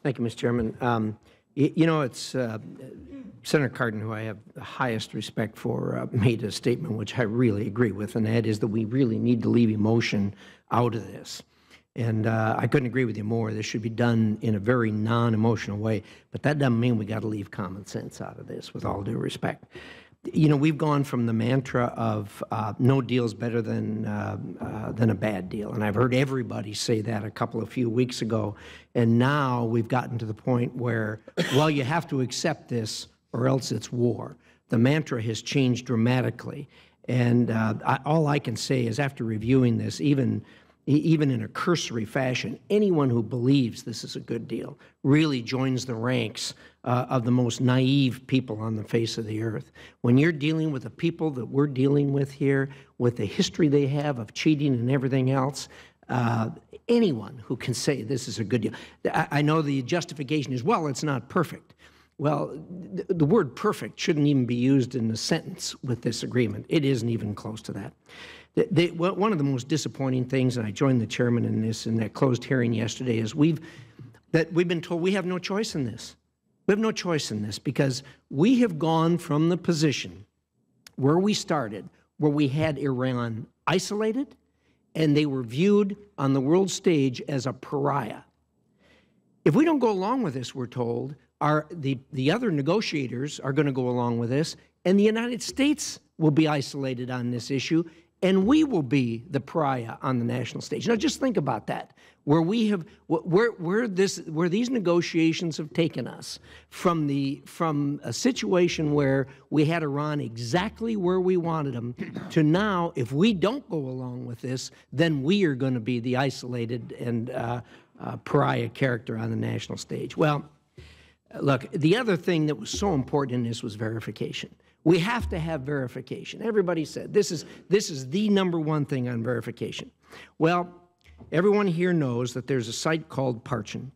Thank you, Mr. Chairman. You know, it's Senator Cardin, who I have the highest respect for, made a statement which I really agree with, and that is that we really need to leave emotion out of this. And I couldn't agree with you more. This should be done in a very non-emotional way. But that doesn't mean we got to leave common sense out of this, with all due respect. You know, we've gone from the mantra of no deal's better than a bad deal, and I've heard everybody say that a few weeks ago. And now we've gotten to the point where, well, you have to accept this or else it's war. The mantra has changed dramatically, and all I can say is, after reviewing this, even in a cursory fashion, anyone who believes this is a good deal really joins the ranks of the most naive people on the face of the earth. When you're dealing with the people that we're dealing with here, with the history they have of cheating and everything else, anyone who can say this is a good deal. I know the justification is, well, it's not perfect. Well, the word perfect shouldn't even be used in a sentence with this agreement. It isn't even close to that. One of the most disappointing things, and I joined the chairman in this in that closed hearing yesterday, is we've been told we have no choice in this. We have no choice in this because we have gone from the position where we started, where we had Iran isolated, and they were viewed on the world stage as a pariah. If we don't go along with this, we're told, the other negotiators are going to go along with this, and the United States will be isolated on this issue, and we will be the pariah on the national stage. Now, just think about that, where these negotiations have taken us from a situation where we had Iran exactly where we wanted them to now, if we don't go along with this, then we are going to be the isolated and pariah character on the national stage. Well, look, the other thing that was so important in this was verification. We have to have verification. Everybody said this is the #1 thing on verification. Well, everyone here knows that there's a site called Parchin.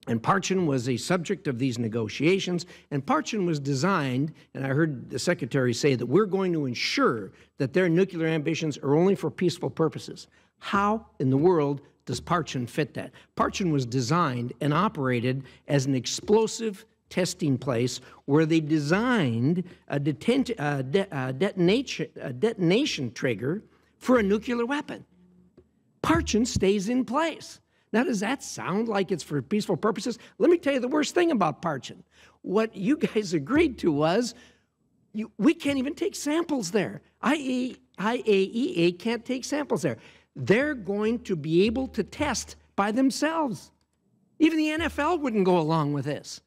And Parchin was a subject of these negotiations, and Parchin was designed, and I heard the Secretary say that we're going to ensure that their nuclear ambitions are only for peaceful purposes. How in the world does Parchin fit that? Parchin was designed and operated as an explosive testing place where they designed a detonation trigger for a nuclear weapon. Parchin stays in place. Now, does that sound like it's for peaceful purposes? Let me tell you the worst thing about Parchin. What you guys agreed to was we can't even take samples there. IAEA can't take samples there. They're going to be able to test by themselves. Even the NFL wouldn't go along with this.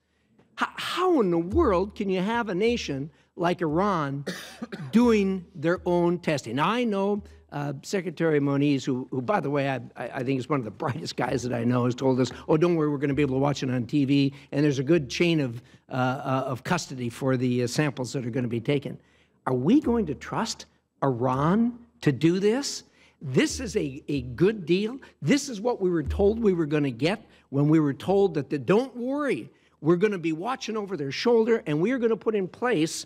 How in the world can you have a nation like Iran doing their own testing? Now, I know Secretary Moniz, who by the way, I think is one of the brightest guys that I know, has told us, oh, don't worry, we're going to be able to watch it on TV, and there's a good chain of custody for the samples that are going to be taken. Are we going to trust Iran to do this? This is a good deal. This is what we were told we were going to get when we were told that don't worry, we're going to be watching over their shoulder, and we are going to put in place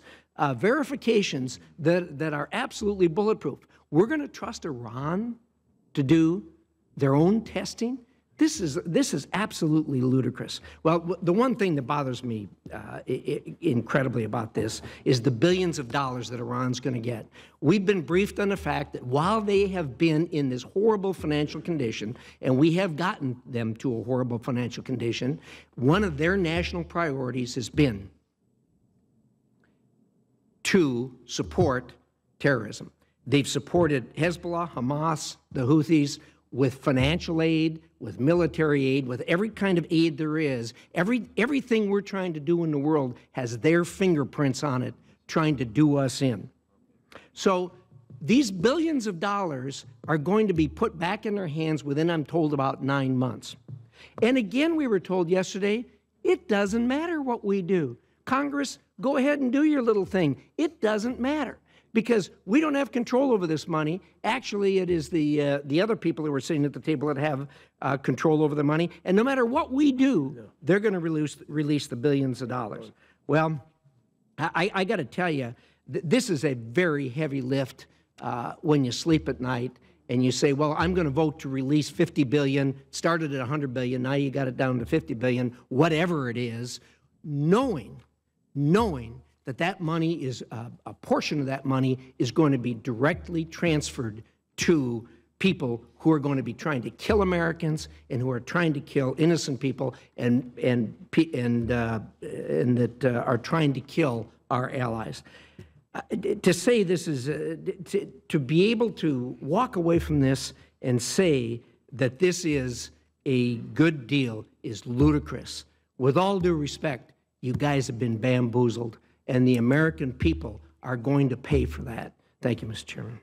verifications that are absolutely bulletproof. We're going to trust Iran to do their own testing? This is absolutely ludicrous. Well, the one thing that bothers me incredibly about this is the billions of dollars that Iran's going to get. We've been briefed on the fact that while they have been in this horrible financial condition, and we have gotten them to a horrible financial condition, one of their national priorities has been to support terrorism. They've supported Hezbollah, Hamas, the Houthis, with financial aid, with military aid, with every kind of aid there is. Everything we're trying to do in the world has their fingerprints on it, trying to do us in. So these billions of dollars are going to be put back in their hands within, I'm told, about 9 months. And again, we were told yesterday, it doesn't matter what we do. Congress, go ahead and do your little thing. It doesn't matter, because we don't have control over this money. Actually, it is the other people who are sitting at the table that have control over the money. And no matter what we do, they're going to release the billions of dollars. Well, I got to tell you, this is a very heavy lift when you sleep at night. and you say, well, I'm going to vote to release $50 billion, started at $100 billion, now you got it down to $50 billion, whatever it is, knowing that that money is, a portion of that money is going to be directly transferred to people who are going to be trying to kill Americans and who are trying to kill innocent people and that are trying to kill our allies. To say this is, to be able to walk away from this and say that this is a good deal is ludicrous. With all due respect, you guys have been bamboozled, and the American people are going to pay for that. Thank you, Mr. Chairman.